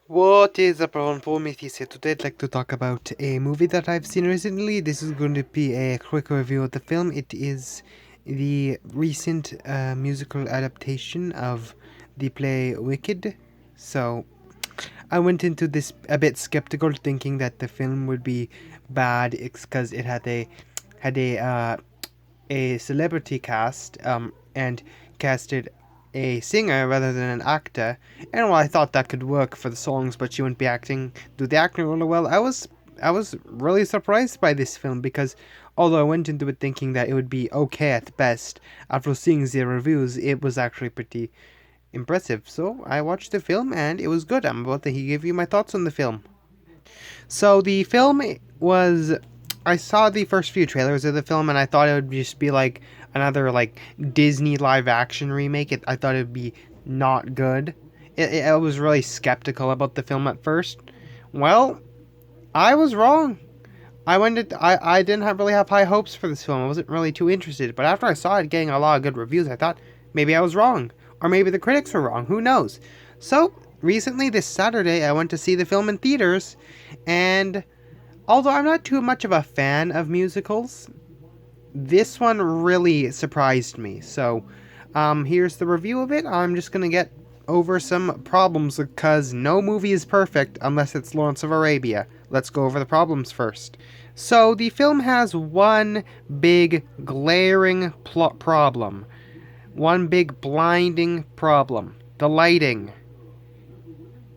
What is up, everyone? Prometheus here. Today I'd like to talk about a movie that I've seen recently. This is going to be a quick review of the film. It is the recent musical adaptation of the play Wicked. So I went into this a bit skeptical, thinking that the film would be bad because it had a celebrity cast and casted a singer rather than an actor. And while I thought that could work for the songs, but she wouldn't do the acting really well, I was really surprised by this film because although I went into it thinking that it would be okay at best, after seeing the reviews, it was actually pretty impressive. So I watched the film and it was good. I'm about to give you my thoughts on the film. So the film was, I saw the first few trailers of the film and I thought it would just be like another like Disney live action remake. I thought it would be not good. I was really skeptical about the film at first. Well, I was wrong. I didn't really have high hopes for this film. I wasn't really too interested. But after I saw it getting a lot of good reviews, I thought maybe I was wrong. Or maybe the critics were wrong. Who knows? So, recently this Saturday, I went to see the film in theaters. And although I'm not too much of a fan of musicals, this one really surprised me. So, here's the review of it. I'm just going to get over some problems because no movie is perfect unless it's Lawrence of Arabia. Let's go over the problems first. So, the film has one big glaring plot problem. One big blinding problem. The lighting.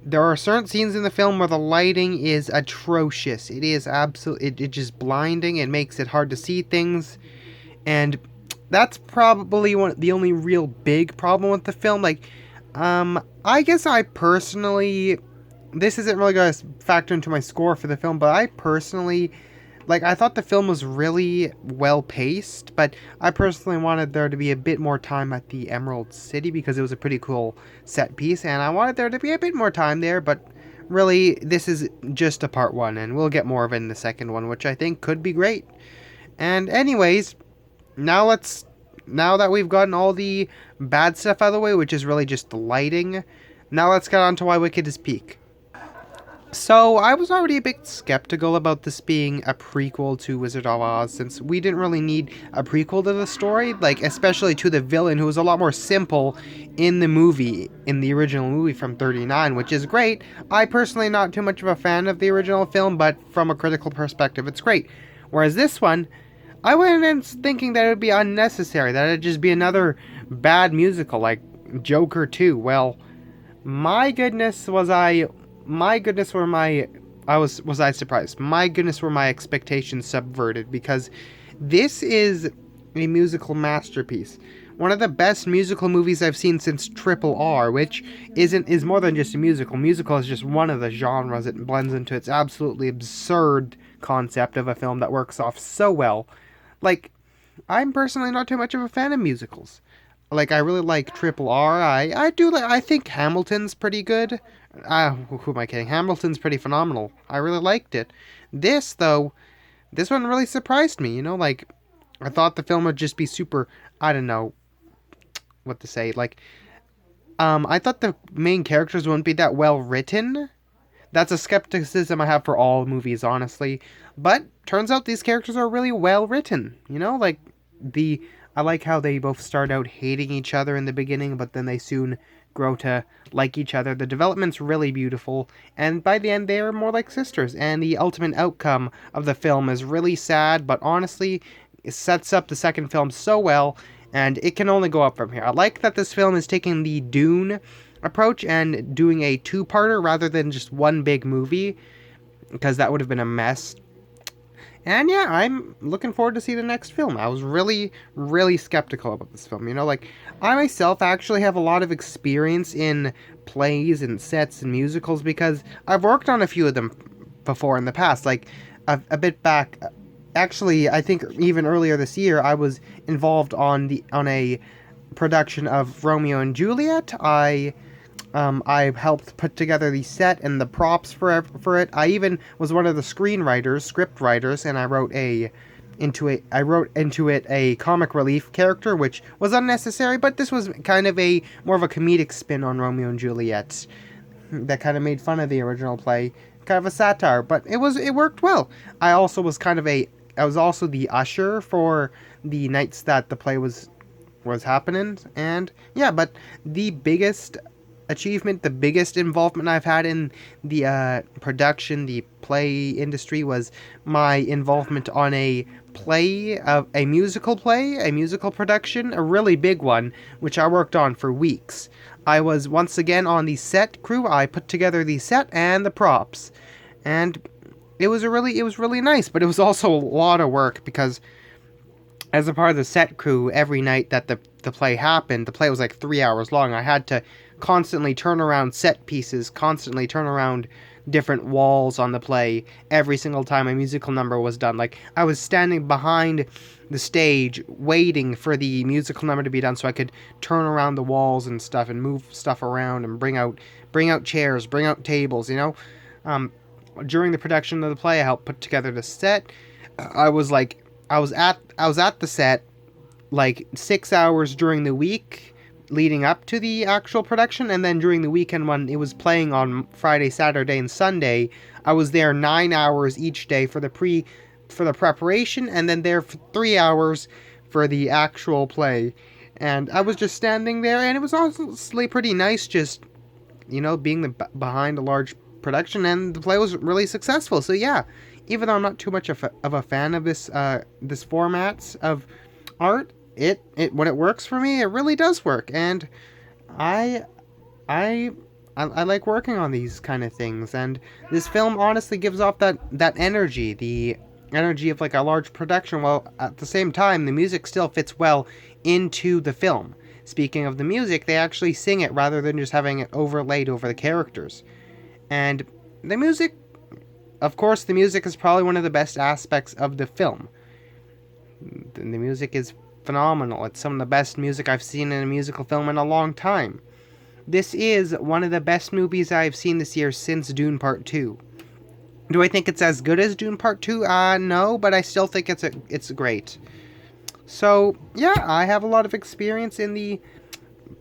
There are certain scenes in the film where the lighting is atrocious. It is it's just blinding. It makes it hard to see things. And that's probably the only real big problem with the film. I guess I personally, this isn't really going to factor into my score for the film, but I personally, I thought the film was really well paced, but I personally wanted there to be a bit more time at the Emerald City because it was a pretty cool set piece, and I wanted there to be a bit more time there, but really, this is just a part one, and we'll get more of it in the second one, which I think could be great. And anyways, now that we've gotten all the bad stuff out of the way, which is really just the lighting, now let's get on to why Wicked is peak. So, I was already a bit skeptical about this being a prequel to Wizard of Oz, since we didn't really need a prequel to the story, especially to the villain, who was a lot more simple in the original movie from 39, which is great. I personally not too much of a fan of the original film, but from a critical perspective, it's great. Whereas this one, I went in thinking that it would be unnecessary, that it'd just be another bad musical like Joker 2. Well, my goodness was I surprised. My goodness were my expectations subverted because this is a musical masterpiece. One of the best musical movies I've seen since Triple R, which is more than just a musical. Musical is just one of the genres it blends into its absolutely absurd concept of a film that works off so well. Like, I'm personally not too much of a fan of musicals. I really like Triple R. I think Hamilton's pretty good. Who am I kidding? Hamilton's pretty phenomenal. I really liked it. This one really surprised me. I thought the film would just be super. I don't know what to say. I thought the main characters wouldn't be that well written. That's a skepticism I have for all movies, honestly. But turns out these characters are really well written. I like how they both start out hating each other in the beginning, but then they soon grow to like each other. The development's really beautiful, and by the end, they are more like sisters. And the ultimate outcome of the film is really sad, but honestly, it sets up the second film so well, and it can only go up from here. I like that this film is taking the Dune approach and doing a two-parter rather than just one big movie, because that would have been a mess. And yeah, I'm looking forward to see the next film. I was really, really skeptical about this film. I myself actually have a lot of experience in plays and sets and musicals because I've worked on a few of them before in the past. A bit back, actually, I think even earlier this year, I was involved on a production of Romeo and Juliet. I helped put together the set and the props for it. I even was one of the script writers, and I wrote into it a comic relief character, which was unnecessary, but this was kind of more of a comedic spin on Romeo and Juliet. that kind of made fun of the original play, kind of a satire, but it worked well. I also was I was also the usher for the nights that the play was happening, and yeah, but the biggest achievement, the biggest involvement I've had in the production, the play industry, was my involvement on a musical play, a musical production, a really big one, which I worked on for weeks. I was once again on the set crew. I put together the set and the props, and it was really nice, but it was also a lot of work because as a part of the set crew, every night that the play happened, the play was like 3 hours long. I had to constantly turn around set pieces, constantly turn around different walls on the play every single time a musical number was done. Like, I was standing behind the stage waiting for the musical number to be done so I could turn around the walls and stuff and move stuff around and bring out chairs, bring out tables, you know. During the production of the play, I helped put together the set. I was at the set like 6 hours during the week leading up to the actual production, and then during the weekend when it was playing on Friday, Saturday, and Sunday, I was there 9 hours each day for the preparation, and then there for 3 hours for the actual play. And I was just standing there, and it was honestly pretty nice, just, you know, being behind a large production, and the play was really successful. So yeah, even though I'm not too much of a fan of this format of art, it when it works for me, it really does work, and I like working on these kind of things, and this film honestly gives off that energy, the energy of like a large production, while at the same time the music still fits well into the film. Speaking of the music, they actually sing it rather than just having it overlaid over the characters. And the music, of course, the music is probably one of the best aspects of the film. The music is phenomenal. It's some of the best music I've seen in a musical film in a long time. This is one of the best movies I've seen this year since Dune Part 2. Do I think it's as good as Dune Part 2? No, but I still think it's great. So, yeah, I have a lot of experience in the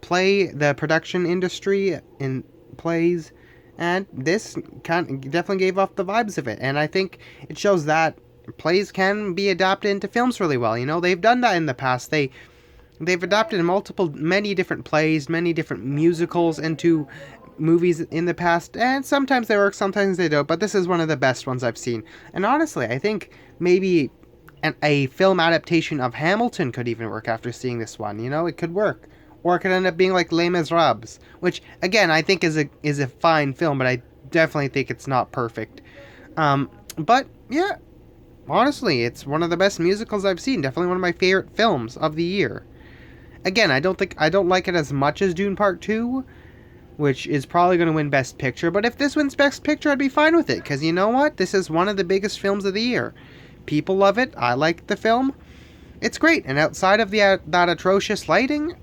production industry, in plays, and this definitely gave off the vibes of it, and I think it shows that plays can be adapted into films really well. You know, they've done that in the past. They've adapted many different plays, many different musicals into movies in the past, and sometimes they work, sometimes they don't, but this is one of the best ones I've seen. And honestly, I think maybe a film adaptation of Hamilton could even work after seeing this one. You know, it could work. Or it could end up being like Les Miserables, which, again, I think is a fine film, but I definitely think it's not perfect. But, yeah, honestly, it's one of the best musicals I've seen. Definitely one of my favorite films of the year. Again, I don't like it as much as Dune Part 2, which is probably going to win Best Picture, but if this wins Best Picture, I'd be fine with it, because you know what? This is one of the biggest films of the year. People love it. I like the film. It's great, and outside of that atrocious lighting,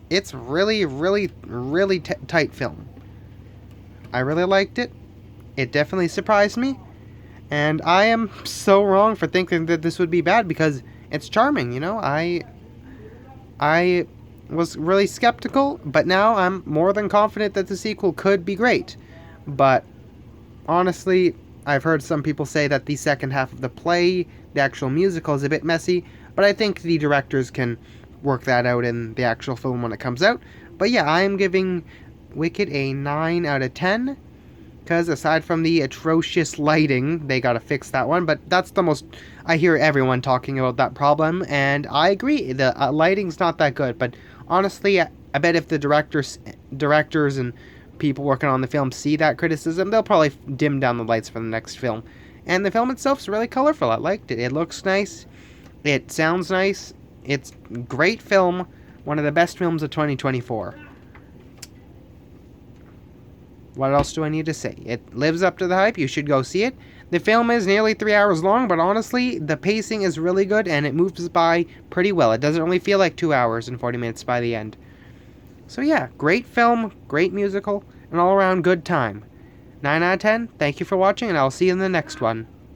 it's really, really, really tight film. I really liked it. It definitely surprised me, and I am so wrong for thinking that this would be bad, because it's charming, you know? I was really skeptical, but now I'm more than confident that the sequel could be great. But honestly, I've heard some people say that the second half of the play, the actual musical, is a bit messy, but I think the directors can work that out in the actual film when it comes out. But yeah, I'm giving Wicked a 9 out of 10, because aside from the atrocious lighting, they gotta fix that one, but that's the most... I hear everyone talking about that problem, and I agree, the lighting's not that good, but honestly, I bet if the directors and people working on the film see that criticism, they'll probably dim down the lights for the next film. And the film itself is really colorful. I liked it. It looks nice. It sounds nice. It's a great film. One of the best films of 2024. What else do I need to say? It lives up to the hype. You should go see it. The film is nearly 3 hours long, but honestly, the pacing is really good, and it moves by pretty well. It doesn't really feel like 2 hours and 40 minutes by the end. So yeah, great film, great musical, and all around good time. 9 out of 10, thank you for watching, and I'll see you in the next one.